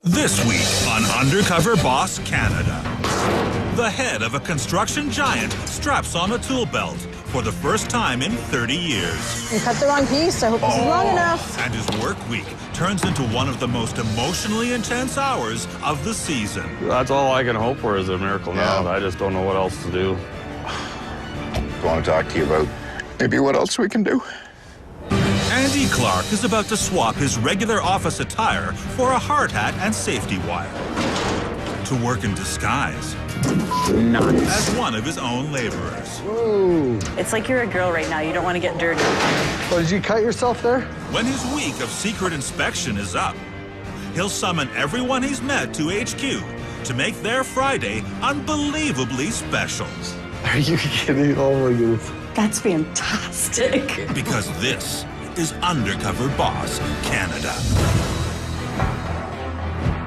This week on Undercover Boss Canada, the head of a construction giant straps on a tool belt for the first time in 30 years. You cut the wrong piece. I hope this is long enough. And his work week turns into one of the most emotionally intense hours of the season. That's all I can hope for is a miracle now. I just don't know what else to do. I want to talk to you about maybe what else we can do. Andy Clark is about to swap his regular office attire for a hard hat and safety wire to work in disguise as one of his own laborers. Ooh. It's like you're a girl right now. You don't want to get dirty. Oh, did you cut yourself there? When his week of secret inspection is up, he'll summon everyone he's met to HQ to make their Friday unbelievably special. Are you kidding? Oh my goodness. That's fantastic. Because this is Undercover Boss Canada.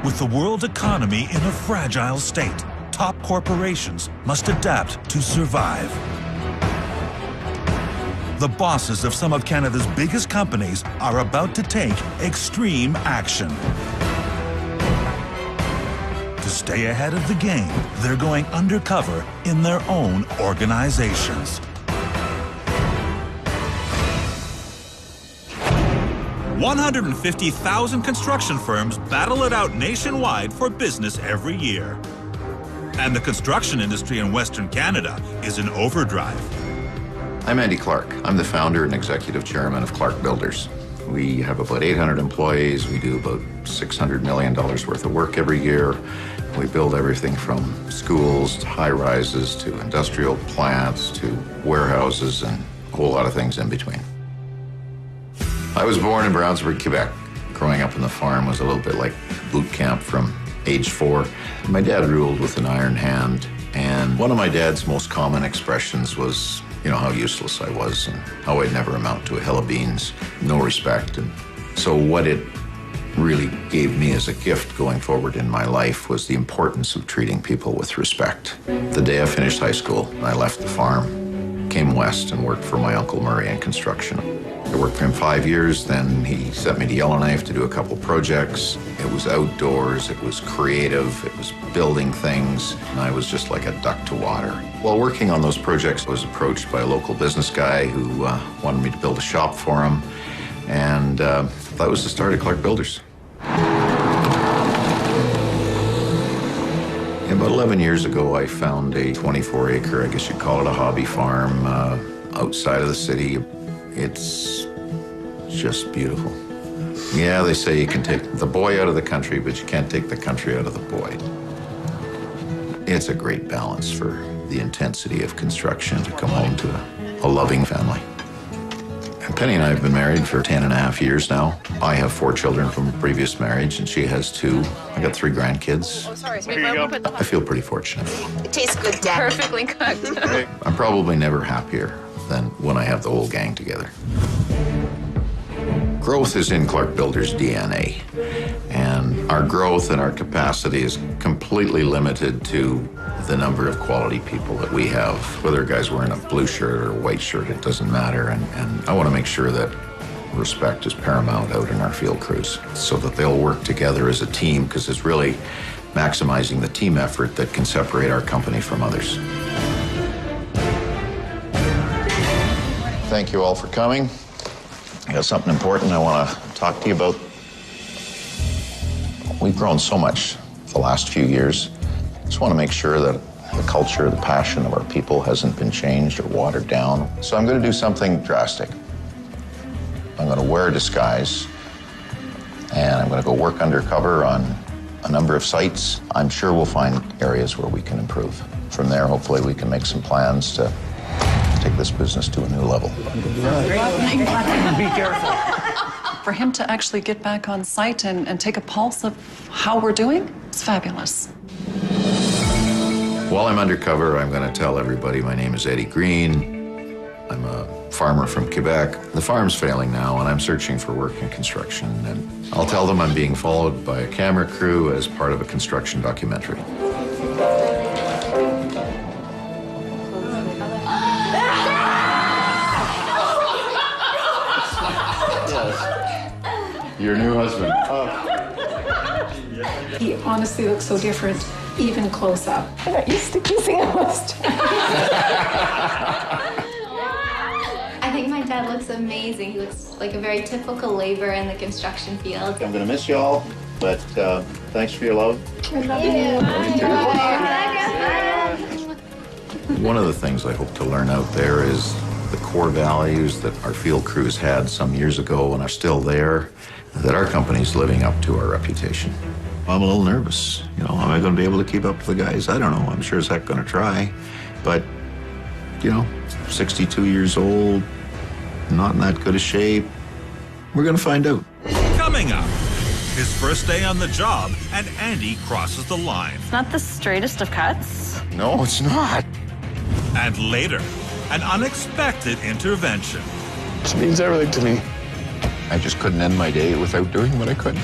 With the world economy in a fragile state, top corporations must adapt to survive. The bosses of some of Canada's biggest companies are about to take extreme action. To stay ahead of the game, they're going undercover in their own organizations. 150,000 construction firms battle it out nationwide for business every year. And the construction industry in Western Canada is in overdrive. I'm Andy Clark. I'm the founder and executive chairman of Clark Builders. We have about 800 employees. We do about $600 million worth of work every year. We build everything from schools to high-rises to industrial plants to warehouses and a whole lot of things in between. I was born in Brownsburg, Quebec. Growing up on the farm was a little bit like boot camp from age 4. My dad ruled with an iron hand, and one of my dad's most common expressions was, you know, how useless I was and how I'd never amount to a hill of beans, no respect. And so what it really gave me as a gift going forward in my life was the importance of treating people with respect. The day I finished high school, I left the farm, came west and worked for my Uncle Murray in construction. I worked for him 5 years, then he sent me to Yellowknife to do a couple projects. It was outdoors, it was creative, it was building things, and I was just like a duck to water. While working on those projects, I was approached by a local business guy who wanted me to build a shop for him, and that was the start of Clark Builders. About 11 years ago, I found a 24-acre, I guess you'd call it a hobby farm, outside of the city. It's just beautiful. Yeah, they say you can take the boy out of the country, but you can't take the country out of the boy. It's a great balance for the intensity of construction to come home to a loving family. And Penny and I have been married for 10.5 years now. I have 4 children from a previous marriage, and she has 2. I got 3 grandkids. Oh, sorry. I feel pretty fortunate. It tastes good, Dad. Perfectly cooked. I'm probably never happier than when I have the whole gang together. Growth is in Clark Builders' DNA, and our growth and our capacity is completely limited to the number of quality people that we have. Whether a guy's wearing a blue shirt or a white shirt, it doesn't matter, and I want to make sure that respect is paramount out in our field crews so that they'll work together as a team, because it's really maximizing the team effort that can separate our company from others. Thank you all for coming. I got something important I want to talk to you about. We've grown so much the last few years. Just want to make sure that the culture, the passion of our people hasn't been changed or watered down. So I'm going to do something drastic. I'm going to wear a disguise, and I'm going to go work undercover on a number of sites. I'm sure we'll find areas where we can improve. From there, hopefully, we can make some plans to take this business to a new level. Be careful. For him to actually get back on site and take a pulse of how we're doing, it's fabulous. While I'm undercover, I'm going to tell everybody my name is Eddie Green. I'm a farmer from Quebec. The farm's failing now, and I'm searching for work in construction. And I'll tell them I'm being followed by a camera crew as part of a construction documentary. Your new husband. He honestly looks so different, even close up. I got used to kissing him most I think my dad looks amazing. He looks like a very typical laborer in the construction field. I'm gonna miss y'all, but thanks for your love. I love you. One of the things I hope to learn out there is the core values that our field crews had some years ago and are still there, that our company's living up to our reputation. I'm a little nervous. You know, am I going to be able to keep up with the guys? I don't know. I'm sure as heck going to try. But, you know, 62 years old, not in that good a shape. We're going to find out. Coming up, his first day on the job, and Andy crosses the line. It's not the straightest of cuts. No, it's not. And later, an unexpected intervention. This means everything to me. I just couldn't end my day without doing what I could.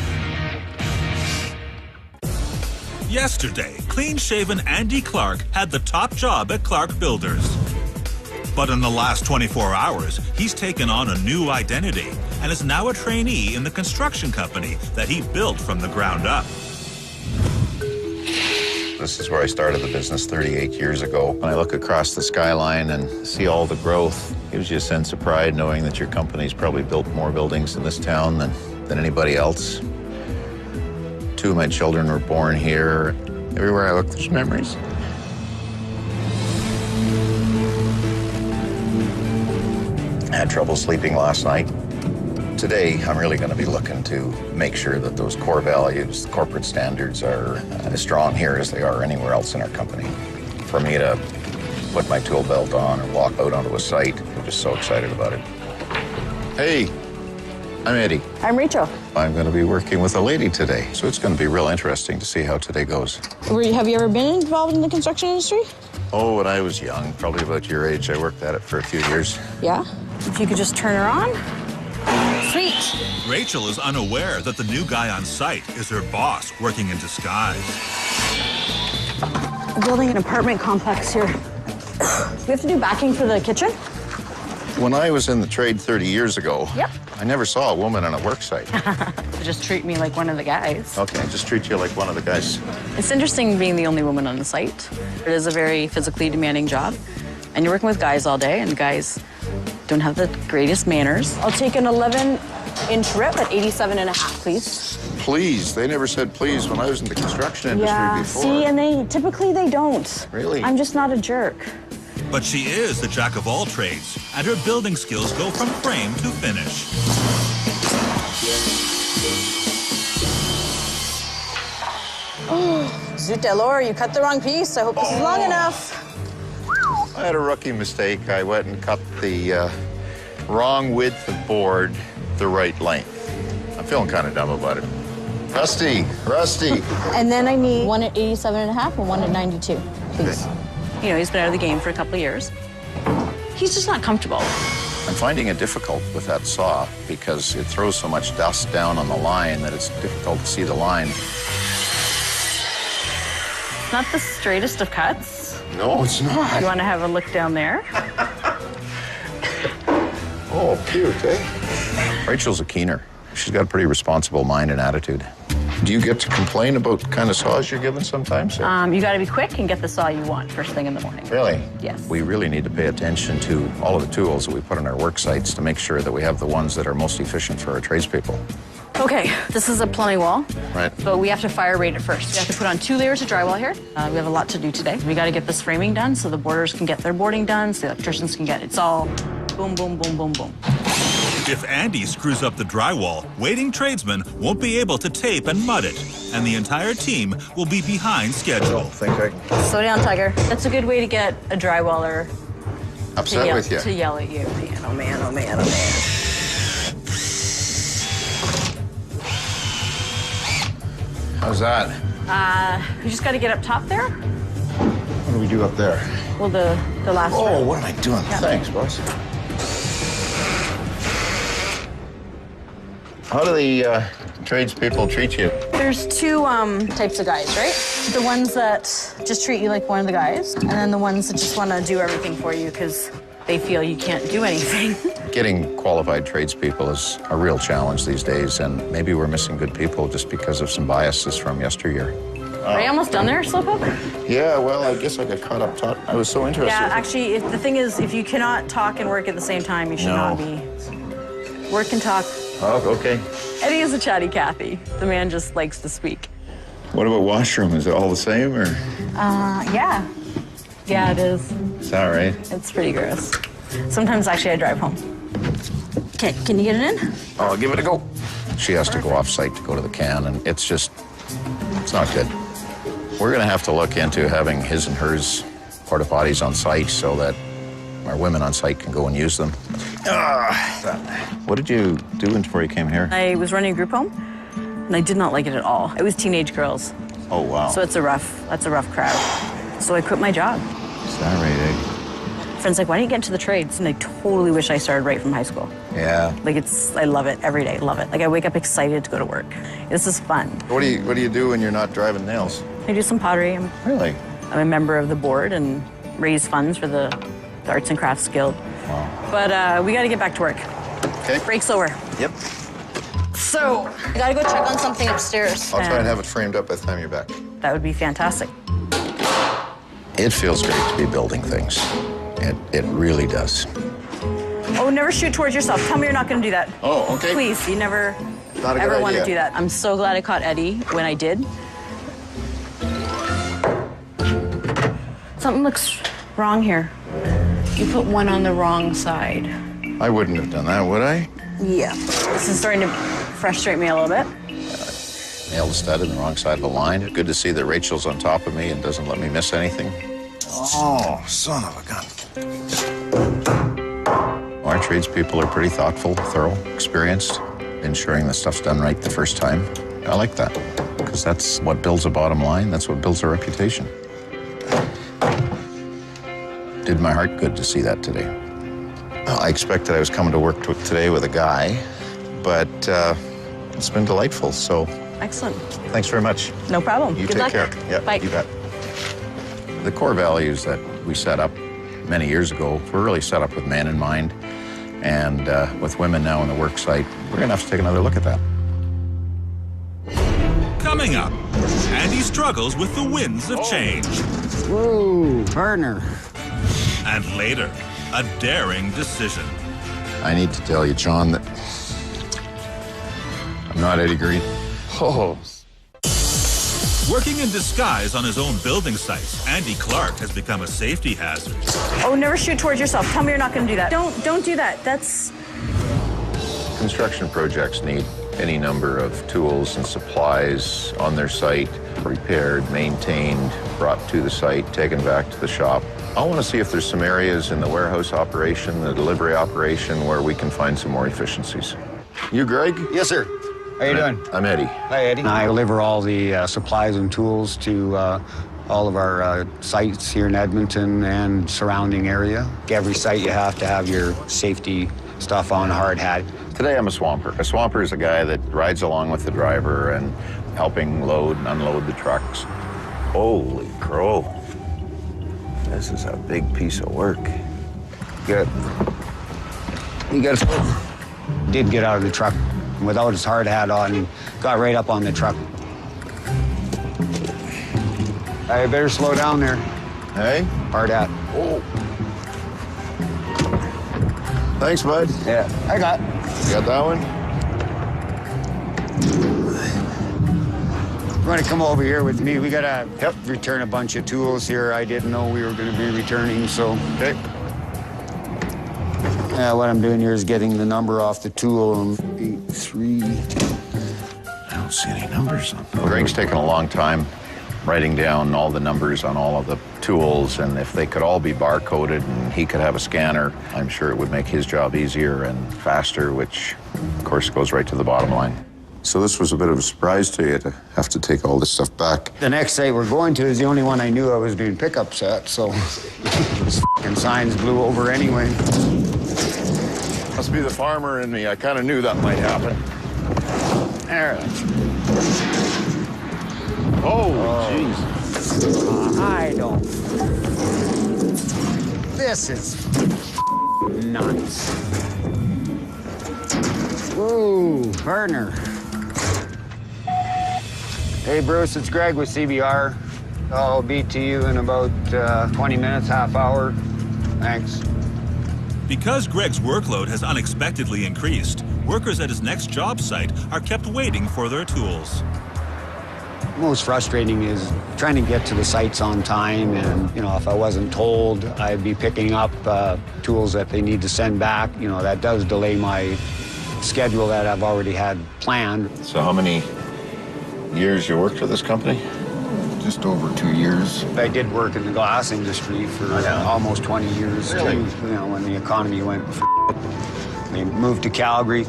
Yesterday, clean-shaven Andy Clark had the top job at Clark Builders. But in the last 24 hours, he's taken on a new identity and is now a trainee in the construction company that he built from the ground up. This is where I started the business 38 years ago. When I look across the skyline and see all the growth, it gives you a sense of pride knowing that your company's probably built more buildings in this town than anybody else. 2 of my children were born here. Everywhere I look, there's memories. I had trouble sleeping last night. Today, I'm really going to be looking to make sure that those core values, corporate standards, are as strong here as they are anywhere else in our company. For me to put my tool belt on or walk out onto a site, I'm just so excited about it. Hey, I'm Eddie. I'm Rachel. I'm going to be working with a lady today, so it's going to be real interesting to see how today goes. Have you ever been involved in the construction industry? Oh, when I was young, probably about your age, I worked at it for a few years. Yeah? If you could just turn her on. Sweet. Rachel is unaware that the new guy on site is her boss working in disguise. We're building an apartment complex here. We have to do backing for the kitchen? When I was in the trade 30 years ago, Yep. I never saw a woman on a work site. Just treat me like one of the guys. Okay, just treat you like one of the guys. It's interesting being the only woman on the site. It is a very physically demanding job, and you're working with guys all day, and guys don't have the greatest manners. I'll take an 11-inch rip at 87.5, please. Please, they never said please when I was in the construction industry before. See, and they don't. Really? I'm just not a jerk. But she is the jack of all trades, and her building skills go from frame to finish. Zut alors, you cut the wrong piece. I hope this is long enough. I had a rookie mistake. I went and cut the wrong width of board the right length. I'm feeling kind of dumb about it. Rusty. And then I need one at 87.5 and one at 92, please. Okay. You know, he's been out of the game for a couple of years. He's just not comfortable. I'm finding it difficult with that saw because it throws so much dust down on the line that it's difficult to see the line. It's not the straightest of cuts. No, it's not. You want to have a look down there? Oh, cute, eh? Rachel's a keener. She's got a pretty responsible mind and attitude. Do you get to complain about the kind of saws you're given sometimes? You got to be quick and get the saw you want first thing in the morning. Really? Yes. We really need to pay attention to all of the tools that we put on our work sites to make sure that we have the ones that are most efficient for our tradespeople. Okay, this is a plumbing wall. Right. But we have to fire rate it first. We have to put on 2 layers of drywall here. We have a lot to do today. We got to get this framing done so the boarders can get their boarding done, so the electricians can get it's all boom, boom, boom, boom, boom. If Andy screws up the drywall, waiting tradesmen won't be able to tape and mud it, and the entire team will be behind schedule. Slow down, Tiger. That's a good way to get a drywaller Upset with you. to yell at you. Man, oh man, oh man, oh man. How's that? We just got to get up top there. What do we do up there? Well, the last Oh, row. what am I doing? Yeah. Thanks, boss. How do the tradespeople treat you? There's 2 types of guys, right? The ones that just treat you like one of the guys, and then the ones that just want to do everything for you because They feel you can't do anything. Getting qualified tradespeople is a real challenge these days, and maybe we're missing good people just because of some biases from yesteryear. Are you almost done there, Slowpoke? Yeah, well, I guess I got caught up talking. I was so interested. Yeah, actually, the thing is, if you cannot talk and work at the same time, you should not be. Work and talk. Oh, okay. Eddie is a chatty Cathy. The man just likes to speak. What about washroom? Is it all the same, or? Yeah. Yeah, it is. Is that right? It's pretty gross. Sometimes, actually, I drive home. Okay, can you get it in? I'll give it a go. She has to go off-site to go to the can, and it's not good. We're going to have to look into having his and hers porta potties on site so that our women on site can go and use them. What did you do before you came here? I was running a group home, and I did not like it at all. It was teenage girls. Oh, wow. So that's a rough crowd. So I quit my job. Is that right, eh? Friends like, why don't you get into the trades? And I totally wish I started right from high school. Yeah. Like I love it every day, love it. Like I wake up excited to go to work. This is fun. What do you do when you're not driving nails? I do some pottery. Really? I'm a member of the board and raise funds for the Arts and Crafts Guild. Wow. But we got to get back to work. Okay. Break's over. Yep. So I got to go check on something upstairs. I'll try and have it framed up by the time you're back. That would be fantastic. It feels great to be building things. It really does. Oh, never shoot towards yourself. Tell me you're not going to do that. Oh, okay. Please, you never Not a good ever want to idea. do that. I'm so glad I caught Eddie when I did. Something looks wrong here. You put one on the wrong side. I wouldn't have done that, would I? Yeah. This is starting to frustrate me a little bit. Nailed the stud in the wrong side of the line. Good to see that Rachel's on top of me and doesn't let me miss anything. Oh, son of a gun. Our tradespeople are pretty thoughtful, thorough, experienced, ensuring the stuff's done right the first time. I like that, because that's what builds a bottom line. That's what builds a reputation. Did my heart good to see that today. Well, I expected I was coming to work today with a guy, but it's been delightful, so... Excellent. Thanks very much. No problem. You Good take luck. care. Yeah, Bye. you bet. The core values that we set up many years ago were really set up with men in mind. And with women now on the work site, we're going to have to take another look at that. Coming up, Andy struggles with the winds of change. Whoa, partner. And later, a daring decision. I need to tell you, John, that I'm not Eddie Green. Oh. Working in disguise on his own building sites, Andy Clark has become a safety hazard. Oh, never shoot towards yourself. Tell me you're not going to do that. Don't do that. That's... Construction projects need any number of tools and supplies on their site, repaired, maintained, brought to the site, taken back to the shop. I want to see if there's some areas in the warehouse operation, the delivery operation, where we can find some more efficiencies. You, Greg? Yes, sir. How you doing? I'm Eddie. Hi, Eddie. I deliver all the supplies and tools to all of our sites here in Edmonton and surrounding area. Every site you have to have your safety stuff on, hard hat. Today I'm a swamper. A swamper is a guy that rides along with the driver and helping load and unload the trucks. Holy crow. This is a big piece of work. Good. You got to... Did get out of the truck without his hard hat on. He got right up on the truck. I better slow down there. Hey? Hard hat. Oh. Thanks, bud. Yeah, I got. You got that one? You want to come over here with me? We got to return a bunch of tools here. I didn't know we were going to be returning, so... Okay. What I'm doing here is getting the number off the tool. 83. I don't see any numbers on. Greg's taken a long time writing down all the numbers on all of the tools, and if they could all be barcoded and he could have a scanner, I'm sure it would make his job easier and faster, which, of course, goes right to the bottom line. So this was a bit of a surprise to you to have to take all this stuff back. The next site we're going to is the only one I knew I was doing pickups at, so those f***ing signs blew over anyway. Must be the farmer in me. I kind of knew that might happen. There. Oh, jeez. I don't. This is nuts. Ooh, partner. Hey, Bruce, it's Greg with CBR. I'll be to you in about 20 minutes, half hour. Thanks. Because Greg's workload has unexpectedly increased, workers at his next job site are kept waiting for their tools. Most frustrating is trying to get to the sites on time, and, you know, if I wasn't told I'd be picking up tools that they need to send back, you know, that does delay my schedule that I've already had planned. So how many years you worked for this company? Just over 2 years. I did work in the glass industry for almost 20 years, Really? too. You know, when the economy went they moved to Calgary.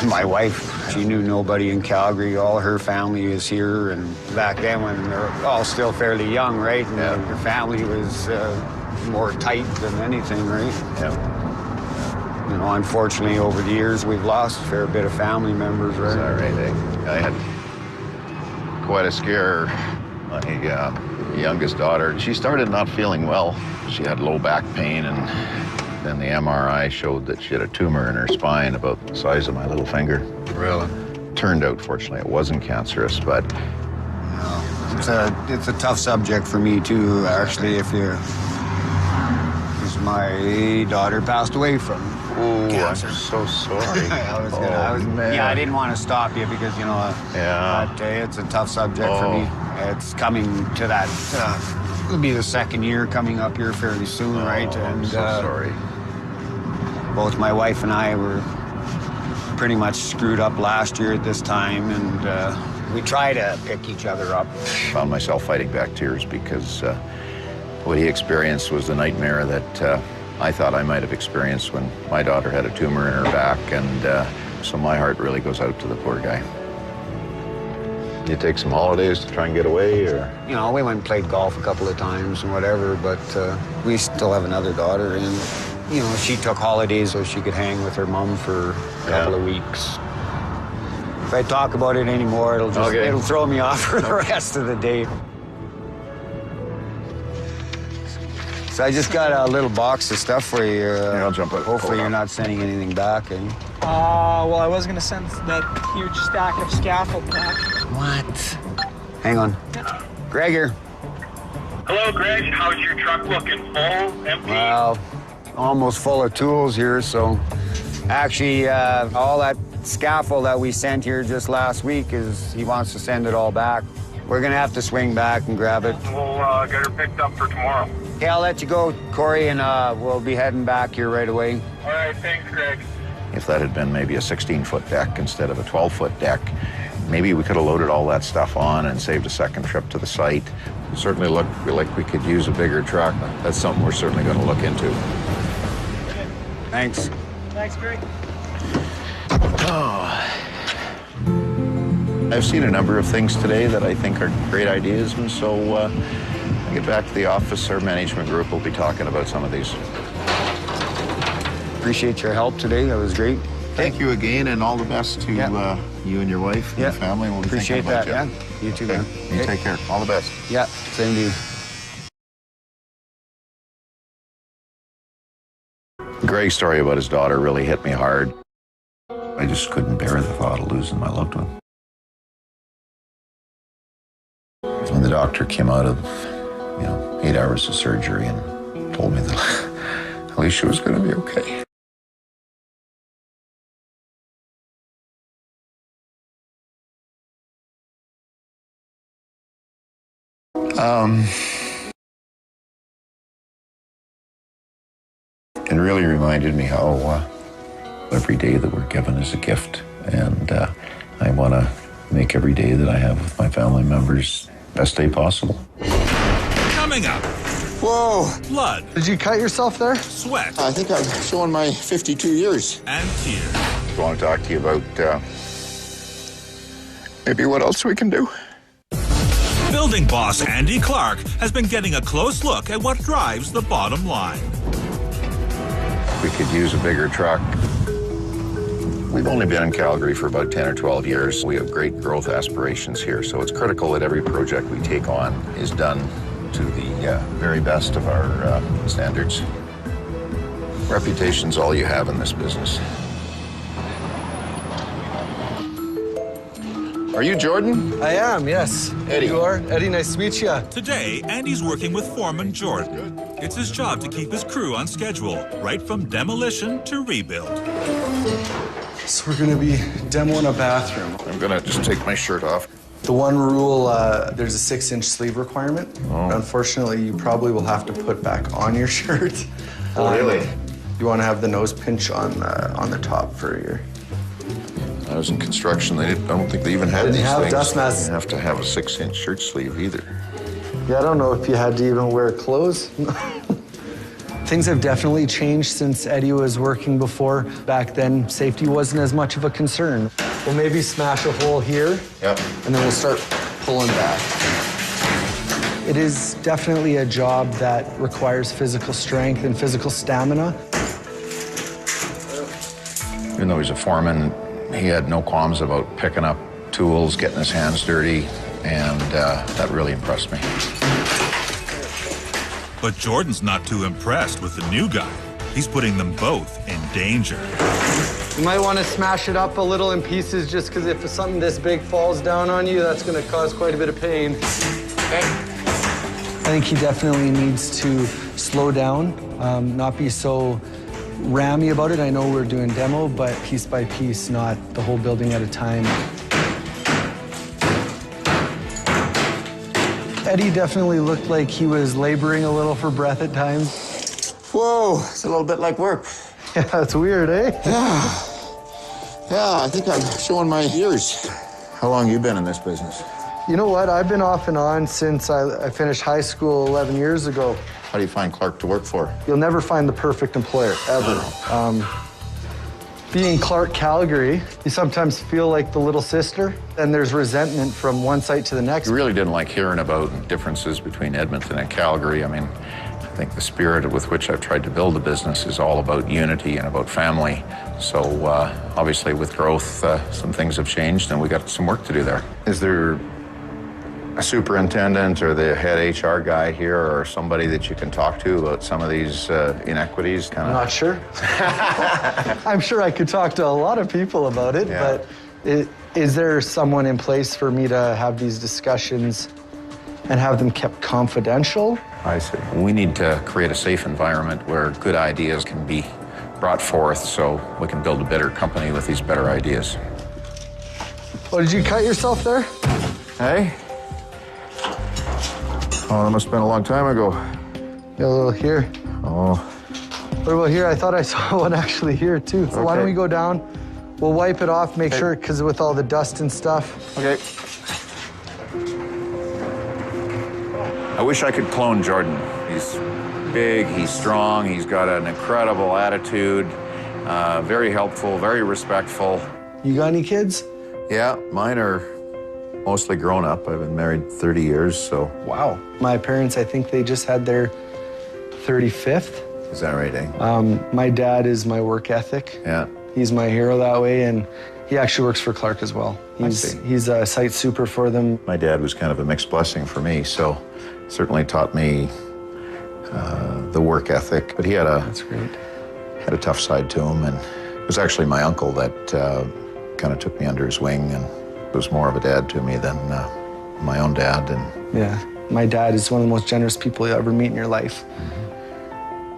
My wife, she knew nobody in Calgary. All her family is here. And back then, when they're all still fairly young, right? And their family was more tight than anything, right? Yeah. You know, unfortunately, over the years, we've lost a fair bit of family members, right? Is that right, eh? I had quite a scare. My youngest daughter, she started not feeling well. She had low back pain, and then the MRI showed that she had a tumor in her spine about the size of my little finger. Really? Turned out, fortunately, it wasn't cancerous, but... It's a tough subject for me, too, actually, because my daughter passed away from cancer. I'm so sorry. I didn't want to stop you because, you know, but, it's a tough subject for me. It's coming to that, it'll be the second year coming up here fairly soon, right? And I'm so sorry. Both my wife and I were pretty much screwed up last year at this time, and we try to pick each other up. Found myself fighting back tears because what he experienced was the nightmare that I thought I might have experienced when my daughter had a tumor in her back, and so my heart really goes out to the poor guy. You take some holidays to try and get away, or? You know, we went and played golf a couple of times and whatever, but we still have another daughter, and, you know, she took holidays so she could hang with her mom for a couple of weeks. If I talk about it anymore, it'll throw me off for the rest of the day. So I just got a little box of stuff for you. I'll jump out. Hopefully you're not sending anything back, eh? Well, I was gonna send that huge stack of scaffold back. What? Hang on. Greg here. Hello, Greg. How's your truck looking? Full? Empty? Well, almost full of tools here, so actually all that scaffold that we sent here just last week he wants to send it all back. We're gonna have to swing back and grab it. We'll get her picked up for tomorrow. Okay, I'll let you go, Corey, and we'll be heading back here right away. All right, thanks, Greg. If that had been maybe a 16-foot deck instead of a 12-foot deck, maybe we could have loaded all that stuff on and saved a second trip to the site. It certainly looked like we could use a bigger truck. That's something we're certainly going to look into. Thanks. Thanks, Greg. I've seen a number of things today that I think are great ideas, and so when I get back to the office, our management group will be talking about some of these. Appreciate your help today. That was great. Thank you again, and all the best to you and your wife and your family. We'll be appreciate thinking about that. you. Yeah, you too, man. You take care. All the best. Yeah, same to you. Greg's story about his daughter really hit me hard. I just couldn't bear the thought of losing my loved one. When the doctor came out of, 8 hours of surgery and told me that Alicia was going to be okay. It really reminded me how every day that we're given is a gift, and I want to make every day that I have with my family members best day possible. Coming up. Whoa. Blood. Did you cut yourself there? Sweat. I think I'm showing my 52 years. And tears. I want to talk to you about maybe what else we can do. Building boss Andy Clark has been getting a close look at what drives the bottom line. We could use a bigger truck. We've only been in Calgary for about 10 or 12 years. We have great growth aspirations here, so it's critical that every project we take on is done to the very best of our standards. Reputation's all you have in this business. Are you Jordan? I am, yes. Eddie. You are? Eddie, nice to meet you. Today, Andy's working with foreman Jordan. It's his job to keep his crew on schedule, right from demolition to rebuild. So we're gonna be demoing a bathroom. I'm gonna just take my shirt off. The one rule, there's a 6-inch sleeve requirement. Oh. Unfortunately, you probably will have to put back on your shirt. Oh, really? You want to have the nose pinch on the top for your... I was in construction. I don't think they even had Didn't these have things. dust masks. You have to have a 6-inch shirt sleeve either. Yeah, I don't know if you had to even wear clothes. Things have definitely changed since Eddie was working before. Back then, safety wasn't as much of a concern. We'll maybe smash a hole here. Yep. And then we'll start pulling back. It is definitely a job that requires physical strength and physical stamina. Even though he's a foreman, he had no qualms about picking up tools, getting his hands dirty, and that really impressed me. But Jordan's not too impressed with the new guy. He's putting them both in danger. You might want to smash it up a little in pieces just because if something this big falls down on you, that's going to cause quite a bit of pain. Okay. I think he definitely needs to slow down, not be so rammy about it. I know we're doing demo, but piece by piece, not the whole building at a time. Eddie definitely looked like he was laboring a little for breath at times. Whoa, it's a little bit like work. Yeah, it's weird, eh? Yeah, I think I'm showing my years. How long you been in this business? You know what? I've been off and on since I finished high school 11 years ago. How do you find Clark to work for? You'll never find the perfect employer, ever. Being Clark, Calgary, you sometimes feel like the little sister, and there's resentment from one site to the next. You really didn't like hearing about differences between Edmonton and Calgary. I mean, I think the spirit with which I've tried to build a business is all about unity and about family. So obviously with growth, some things have changed and we got some work to do there. Is there a superintendent or the head HR guy here or somebody that you can talk to about some of these inequities? I'm not sure. I'm sure I could talk to a lot of people about it, Yeah. but is there someone in place for me to have these discussions and have them kept confidential? I see. We need to create a safe environment where good ideas can be brought forth so we can build a better company with these better ideas. Oh, did you cut yourself there? Hey? Oh, that must have been a long time ago. Got a little here. Oh. What about here? I thought I saw one actually here too. So why don't we go down? We'll wipe it off, make sure, because with all the dust and stuff. Okay. I wish I could clone Jordan. He's big, he's strong, he's got an incredible attitude, very helpful, very respectful. You got any kids? Yeah, mine are mostly grown up. I've been married 30 years, so. Wow. My parents, I think they just had their 35th. Is that right, eh? My dad is my work ethic. Yeah. He's my hero that way, and he actually works for Clark as well. He's a site super for them. My dad was kind of a mixed blessing for me, so certainly taught me the work ethic. But he had That's great. had a tough side to him, and it was actually my uncle that kind of took me under his wing and was more of a dad to me than my own dad. And yeah, my dad is one of the most generous people you'll ever meet in your life.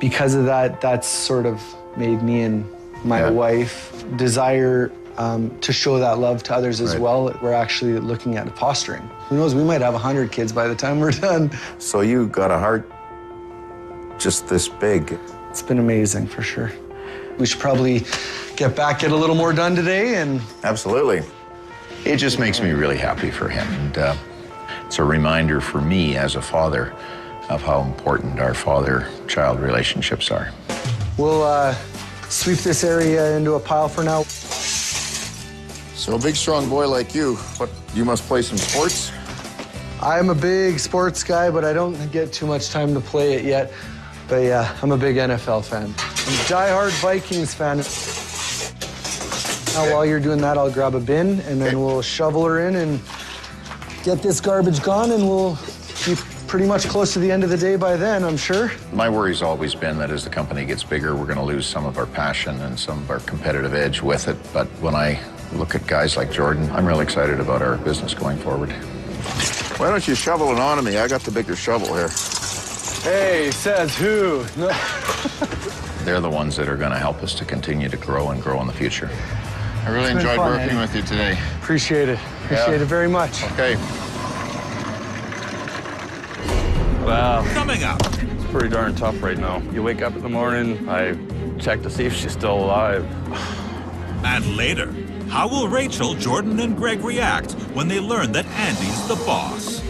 Because of that, that's sort of made me and my wife desire to show that love to others as well. We're actually looking at fostering. Who knows, we might have 100 kids by the time we're done. So you got a heart just this big. It's been amazing, for sure. We should probably get a little more done today and... Absolutely. It just makes me really happy for him. And it's a reminder for me as a father of how important our father-child relationships are. We'll sweep this area into a pile for now. So a big, strong boy like you, You must play some sports? I'm a big sports guy, but I don't get too much time to play it yet. But yeah, I'm a big NFL fan. I'm a diehard Vikings fan. Now, while you're doing that, I'll grab a bin, and then we'll shovel her in and get this garbage gone, and we'll be pretty much close to the end of the day by then, I'm sure. My worry's always been that as the company gets bigger, we're going to lose some of our passion and some of our competitive edge with it. But when I look at guys like Jordan, I'm really excited about our business going forward. Why don't you shovel it onto me? I got the bigger shovel here. Hey, says who? No. They're the ones that are going to help us to continue to grow and grow in the future. I really enjoyed working with you today. Appreciate it. Appreciate it very much. Okay. Wow. Coming up. It's pretty darn tough right now. You wake up in the morning, I check to see if she's still alive. And later, how will Rachel, Jordan, and Greg react when they learn that Andy's the boss?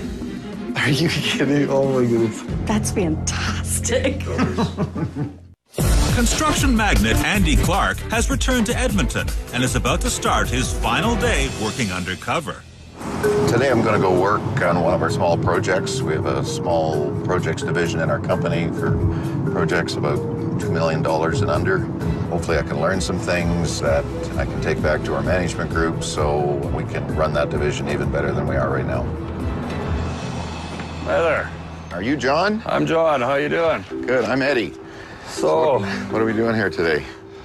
Are you kidding? Oh my goodness. That's fantastic. Construction magnate Andy Clark has returned to Edmonton and is about to start his final day working undercover. Today I'm going to go work on one of our small projects. We have a small projects division in our company for projects about $2 million and under. Hopefully I can learn some things that I can take back to our management group so we can run that division even better than we are right now. Hi there. Are you John? I'm John. How you doing? Good. I'm Eddie. So, what are we doing here today?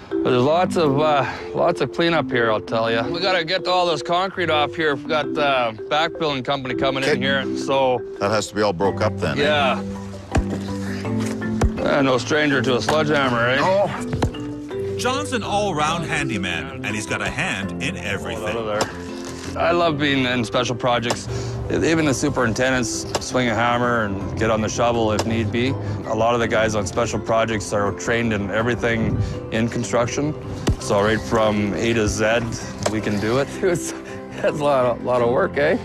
There's lots of cleanup here, I'll tell you. We gotta get all this concrete off here. We've got the backfilling company coming in here, so... That has to be all broke up then, yeah. No stranger to a sledgehammer, eh? Oh. John's an all-round handyman, and he's got a hand in everything. I love being in special projects. Even the superintendents swing a hammer and get on the shovel if need be. A lot of the guys on special projects are trained in everything in construction. So right from A to Z, we can do it. That's a lot of work, eh?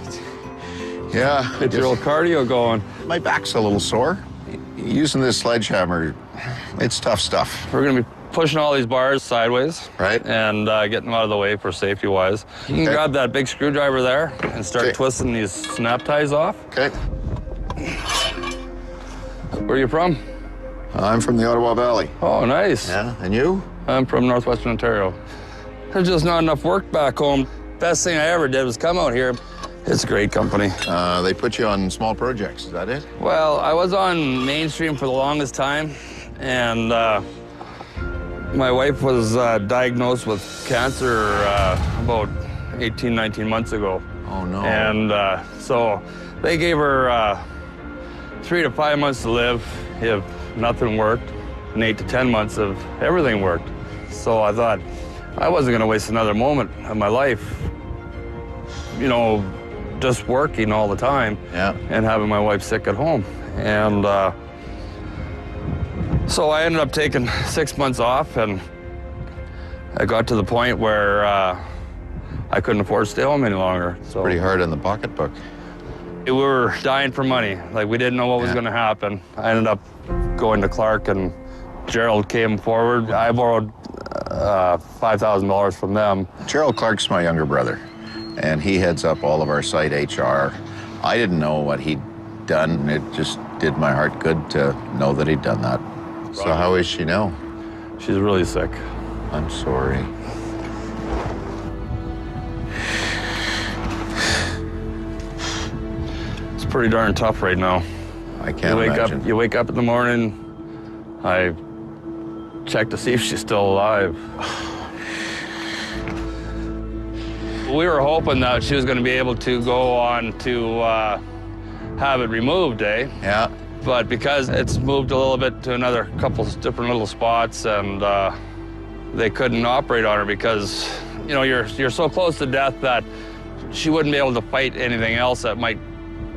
Yeah. Get your old cardio going. My back's a little sore. Using this sledgehammer, it's tough stuff. We're gonna be pushing all these bars sideways. Right. And getting them out of the way for safety-wise. You can grab that big screwdriver there and start twisting these snap ties off. Okay. Where are you from? I'm from the Ottawa Valley. Oh, nice. Yeah, and you? I'm from Northwestern Ontario. There's just not enough work back home. Best thing I ever did was come out here. It's a great company. They put you on small projects, is that it? Well, I was on mainstream for the longest time, and my wife was diagnosed with cancer about 18, 19 months ago. Oh, no. And so they gave her 3 to 5 months to live if nothing worked, and 8 to 10 months if everything worked. So I thought I wasn't gonna waste another moment of my life, you know, just working all the time and having my wife sick at home. And so I ended up taking 6 months off, and I got to the point where I couldn't afford to stay home any longer. So pretty hard in the pocketbook. We were dying for money. Like, we didn't know what was gonna happen. I ended up going to Clark, and Gerald came forward. I borrowed $5,000 from them. Gerald Clark's my younger brother, and he heads up all of our site HR. I didn't know what he'd done. It just did my heart good to know that he'd done that. So how is she now? She's really sick. I'm sorry. It's pretty darn tough right now. I can't imagine. You wake up in the morning, I check to see if she's still alive. We were hoping that she was going to be able to go on to have it removed, eh? Yeah. But because it's moved a little bit to another couple different little spots, and they couldn't operate on her because, you know, you're so close to death that she wouldn't be able to fight anything else that might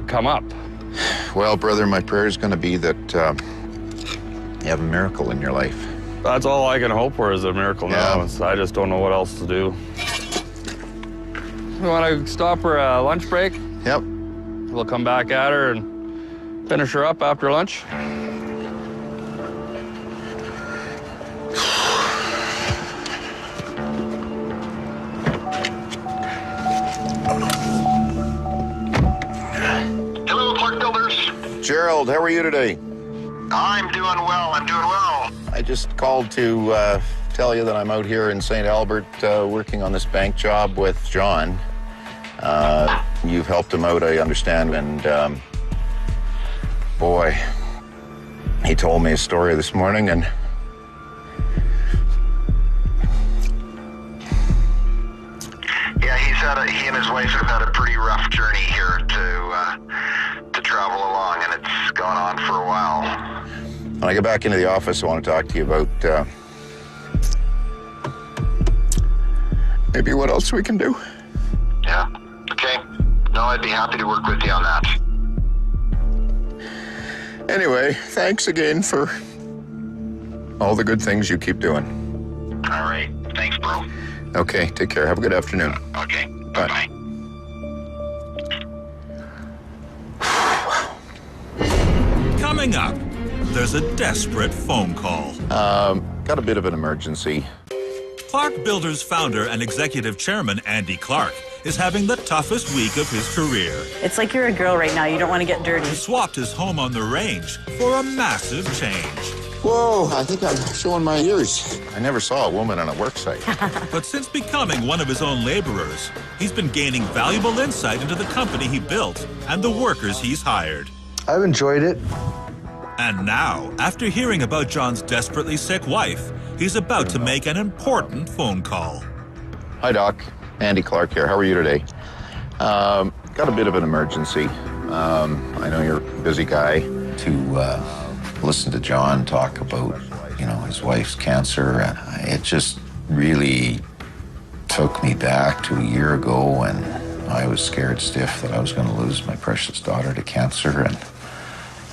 come up. Well, brother, my prayer is going to be that you have a miracle in your life. That's all I can hope for is a miracle now. I just don't know what else to do. You want to stop for a lunch break? Yep. We'll come back at her and finish her up after lunch. Hello, Clark Builders. Gerald, how are you today? I'm doing well. I just called to tell you that I'm out here in St. Albert working on this bank job with John. You've helped him out, I understand, and boy, he told me a story this morning, and he and his wife have had a pretty rough journey here to travel along, and it's gone on for a while. When I get back into the office, I want to talk to you about maybe what else we can do. Yeah, okay. No, I'd be happy to work with you on that. Anyway, thanks again for all the good things you keep doing. All right. Thanks, bro. Okay, take care. Have a good afternoon. Okay. Bye-bye. Coming up, there's a desperate phone call. Got a bit of an emergency. Clark Builders founder and executive chairman Andy Clark is having the toughest week of his career. It's like you're a girl right now. You don't want to get dirty. He swapped his home on the range for a massive change. Whoa, I think I'm showing my ears. I never saw a woman on a work site. But since becoming one of his own laborers, he's been gaining valuable insight into the company he built and the workers he's hired. I've enjoyed it. And now, after hearing about John's desperately sick wife, he's about to make an important phone call. Hi, Doc. Andy Clark here. How are you today? Got a bit of an emergency. I know you're a busy guy. To listen to John talk about, his wife's cancer, it just really took me back to a year ago when I was scared stiff that I was going to lose my precious daughter to cancer, and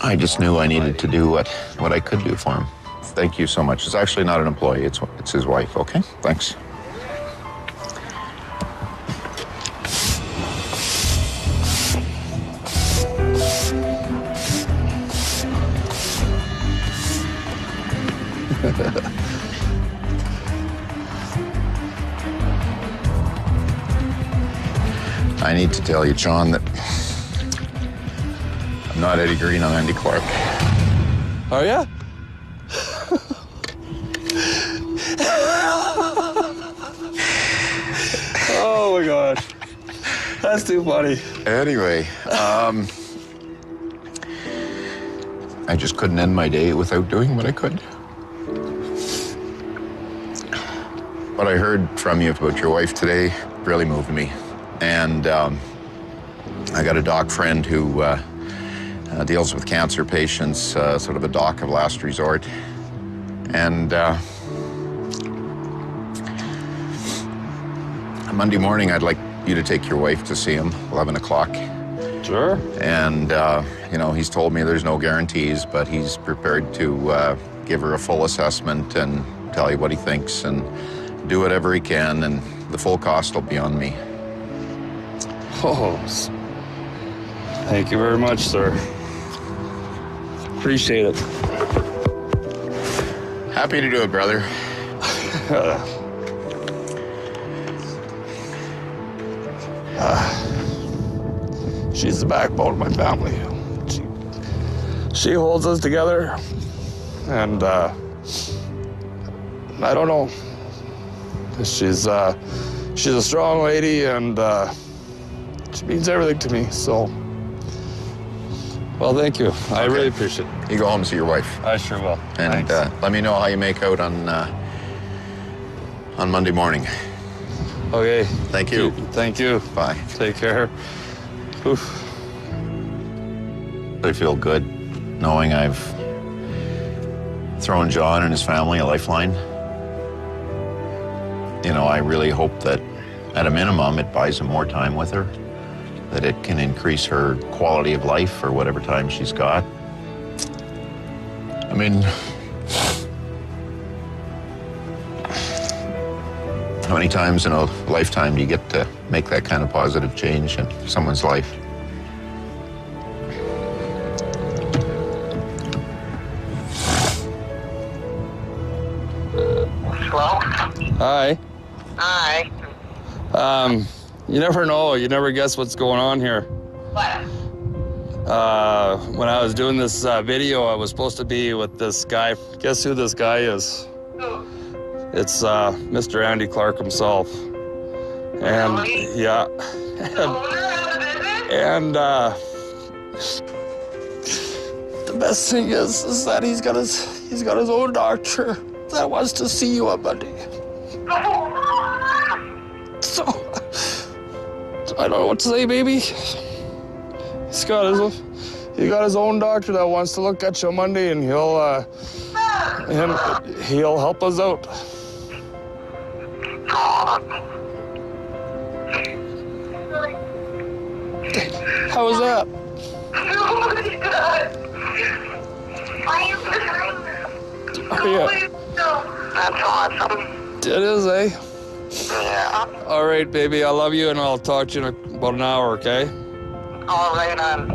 I just knew I needed to do what I could do for him. Thank you so much. It's actually not an employee, it's his wife, okay? Thanks. I need to tell you, John, that I'm not Eddie Green, I'm Andy Clark. Oh, yeah? Oh, my gosh. That's too funny. Anyway, I just couldn't end my day without doing what I could. What I heard from you about your wife today really moved me. And I got a doc friend who deals with cancer patients, sort of a doc of last resort. And Monday morning, I'd like you to take your wife to see him, 11 o'clock. Sure. And, he's told me there's no guarantees, but he's prepared to give her a full assessment and tell you what he thinks and do whatever he can, and the full cost will be on me. Oh, thank you very much, sir. Appreciate it. Happy to do it, brother. She's the backbone of my family. She holds us together, and I don't know. She's a strong lady, and she means everything to me. So, well, thank you. I really appreciate it. You go home and see your wife. I sure will. And let me know how you make out on Monday morning. Okay. Thank you. Thank you. Bye. Take care. Oof. I feel good knowing I've thrown John and his family a lifeline. I really hope that at a minimum it buys him more time with her, that it can increase her quality of life for whatever time she's got. I mean, how many times in a lifetime do you get to make that kind of positive change in someone's life? Hello? Hi. Hi. You never know. You never guess what's going on here. What? When I was doing this video, I was supposed to be with this guy. Guess who this guy is? Who? It's Mr. Andy Clark himself. And really? yeah. And the best thing is that he's got his own doctor that wants to see you on Monday. So don't know what to say, baby. He got his own doctor that wants to look at you Monday, and he'll help us out. How was that? Yeah. That's awesome. It is, eh? Yeah. All right, baby. I love you, and I'll talk to you in about an hour, okay? All right, on.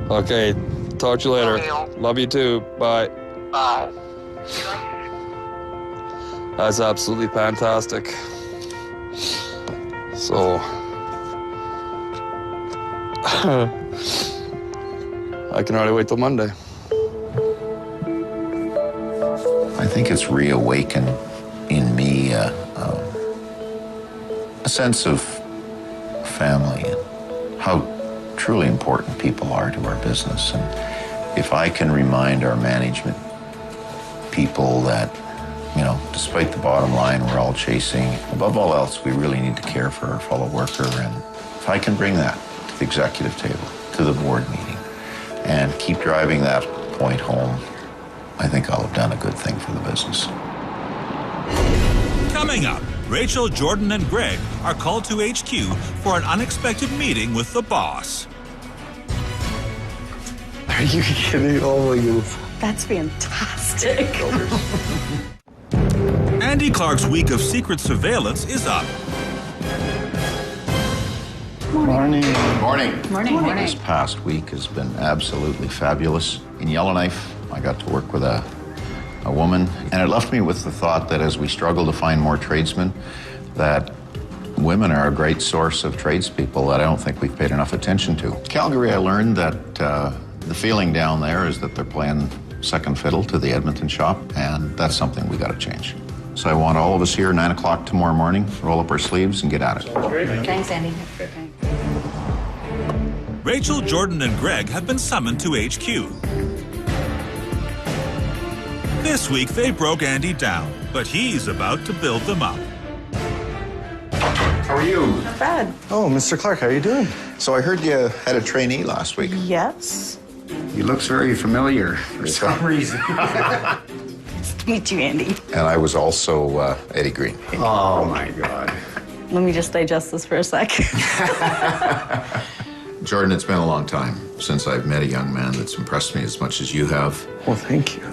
Okay. Talk to you later. Love you too. Bye. Bye. That's absolutely fantastic. So, I can hardly wait till Monday. I think it's reawakened in me a sense of family and how truly important people are to our business. And if I can remind our management people that, despite the bottom line we're all chasing, above all else, we really need to care for our fellow worker. And if I can bring that to the executive table, to the board meeting, and keep driving that point home, I think I'll have done a good thing for the business. Coming up, Rachel, Jordan, and Greg are called to HQ for an unexpected meeting with the boss. Are you kidding? Oh my goodness. That's fantastic. Andy Clark's week of secret surveillance is up. Morning. Morning. This past week has been absolutely fabulous. In Yellowknife, I got to work with a woman, and it left me with the thought that as we struggle to find more tradesmen, that women are a great source of tradespeople that I don't think we've paid enough attention to. Calgary, I learned that the feeling down there is that they're playing second fiddle to the Edmonton shop, and that's something we got to change. So I want all of us here 9 o'clock tomorrow morning, roll up our sleeves and get at it. Thanks, Andy. Rachel, Jordan, and Greg have been summoned to HQ. This week, they broke Andy down, but he's about to build them up. How are you? Not bad. Oh, Mr. Clark, how are you doing? So I heard you had a trainee last week. Yes. He looks very familiar for some reason. Nice to meet you, Andy. And I was also Eddie Green. Oh, my God. Let me just digest this for a sec. Jordan, it's been a long time since I've met a young man that's impressed me as much as you have. Well, thank you.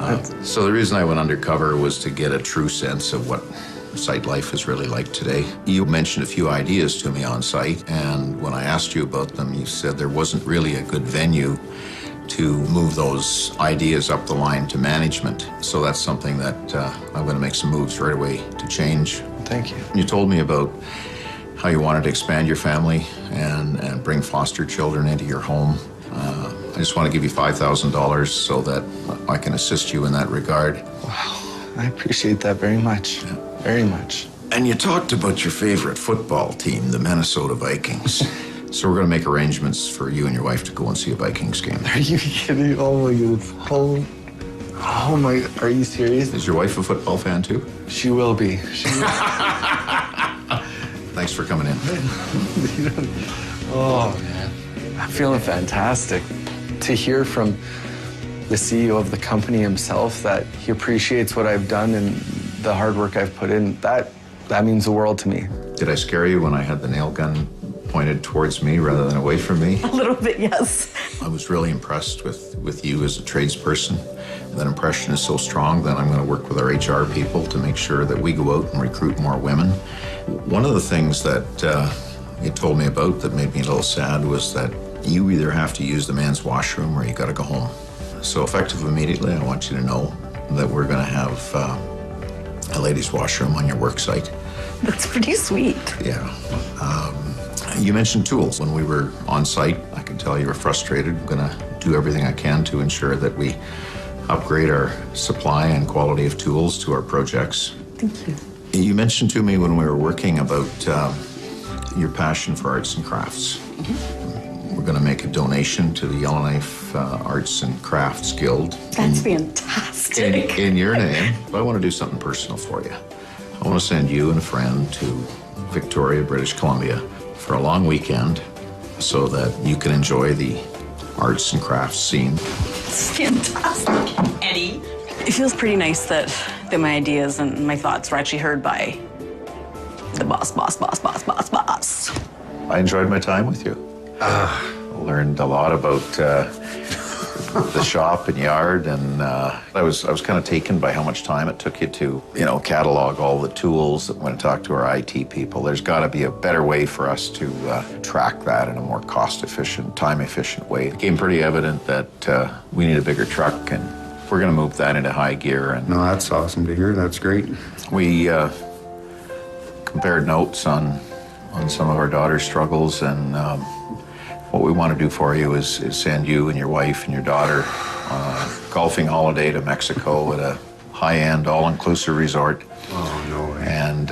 So the reason I went undercover was to get a true sense of what site life is really like today. You mentioned a few ideas to me on site, and when I asked you about them, you said there wasn't really a good venue to move those ideas up the line to management. So that's something that I'm going to make some moves right away to change. Thank you. You told me about how you wanted to expand your family and bring foster children into your home. I just want to give you $5,000 so that I can assist you in that regard. Wow, I appreciate that very much. Yeah. Very much. And you talked about your favorite football team, the Minnesota Vikings. So we're going to make arrangements for you and your wife to go and see a Vikings game. Are you kidding? Oh my goodness. Oh my, are you serious? Is your wife a football fan too? She will be. Thanks for coming in. Oh man, I'm feeling fantastic. To hear from the CEO of the company himself that he appreciates what I've done and the hard work I've put in, that means the world to me. Did I scare you when I had the nail gun pointed towards me rather than away from me? A little bit, yes. I was really impressed with you as a tradesperson. That impression is so strong that I'm going to work with our HR people to make sure that we go out and recruit more women. One of the things that you told me about that made me a little sad was that you either have to use the man's washroom or you got to go home. So effective immediately, I want you to know that we're going to have a ladies' washroom on your work site. That's pretty sweet. Yeah. You mentioned tools. When we were on site, I could tell you were frustrated. I'm going to do everything I can to ensure that we upgrade our supply and quality of tools to our projects. Thank you. You mentioned to me when we were working about your passion for arts and crafts. Mm-hmm. We're going to make a donation to the Yellowknife Arts and Crafts Guild. That's fantastic. In your name. But I want to do something personal for you. I want to send you and a friend to Victoria, British Columbia for a long weekend so that you can enjoy the arts and crafts scene. It's fantastic. Eddie. It feels pretty nice that my ideas and my thoughts were actually heard by the boss. I enjoyed my time with you. Learned a lot about the shop and yard, and I was kind of taken by how much time it took you to, catalog all the tools. I'm going to talk to our IT people. There's got to be a better way for us to track that in a more cost-efficient, time-efficient way. It became pretty evident that we need a bigger truck, and we're going to move that into high gear. And no, that's awesome to hear. That's great. We compared notes on some of our daughter's struggles, and what we want to do for you is send you and your wife and your daughter on a golfing holiday to Mexico at a high-end, all-inclusive resort. Oh, no way. And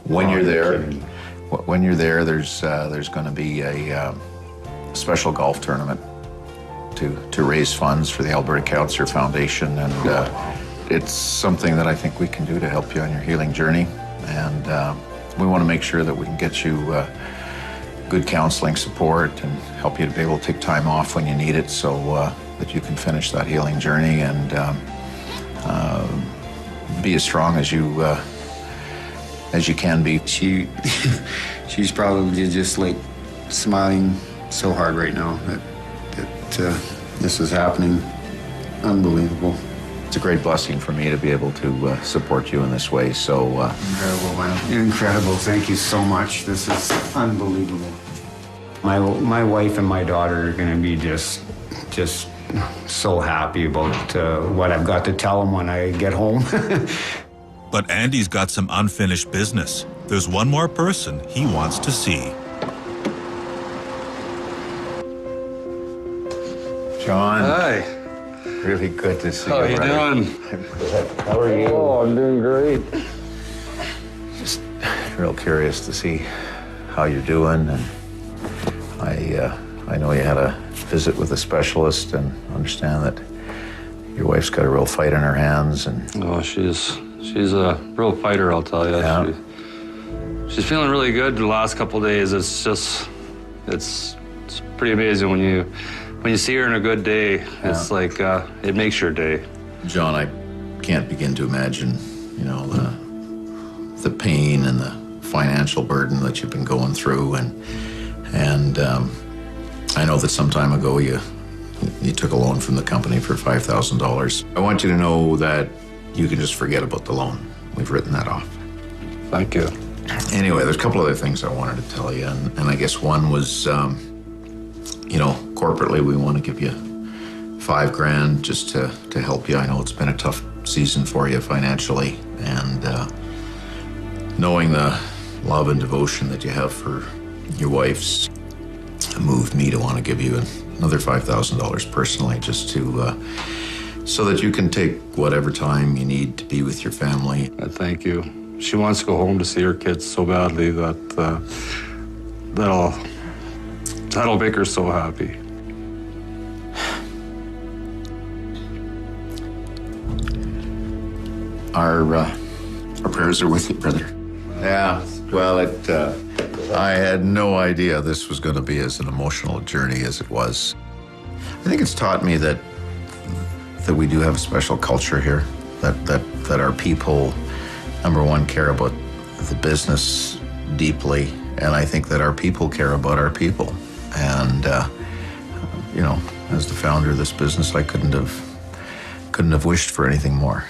when you're there, there's going to be a special golf tournament to raise funds for the Alberta Cancer Foundation, and it's something that I think we can do to help you on your healing journey. And we want to make sure that we can get you good counseling support and help you to be able to take time off when you need it, so that you can finish that healing journey and be as strong as you can be. She's probably just like smiling so hard right now that this is happening. Unbelievable. It's a great blessing for me to be able to support you in this way. So incredible, man. Incredible. Thank you so much. This is unbelievable. My wife and my daughter are going to be just so happy about what I've got to tell them when I get home. But Andy's got some unfinished business. There's one more person he wants to see. John. Hi. Really good to see you. How you doing? How are you? Oh, I'm doing great. Just real curious to see how you're doing, and I know you had a visit with a specialist, and understand that your wife's got a real fight in her hands. And oh, she's a real fighter, I'll tell you. Yeah. She's feeling really good the last couple of days. It's pretty amazing when you see her in a good day. Yeah. It's like it makes your day. John, I can't begin to imagine, the pain and the financial burden that you've been going through, and I know that some time ago you took a loan from the company for $5,000. I want you to know that you can just forget about the loan. We've written that off. Thank you. Anyway, there's a couple other things I wanted to tell you, and I guess one was, corporately we want to give you $5,000 just to help you. I know it's been a tough season for you financially, and knowing the love and devotion that you have for your wife's moved me to want to give you another $5,000 personally, just to so that you can take whatever time you need to be with your family. Thank you. She wants to go home to see her kids so badly that that'll make her so happy. Our prayers are with you, brother. Yeah, well, I had no idea this was going to be as an emotional journey as it was. I think it's taught me that we do have a special culture here, that our people, number one, care about the business deeply, and I think that our people care about our people. And as the founder of this business, I couldn't have wished for anything more.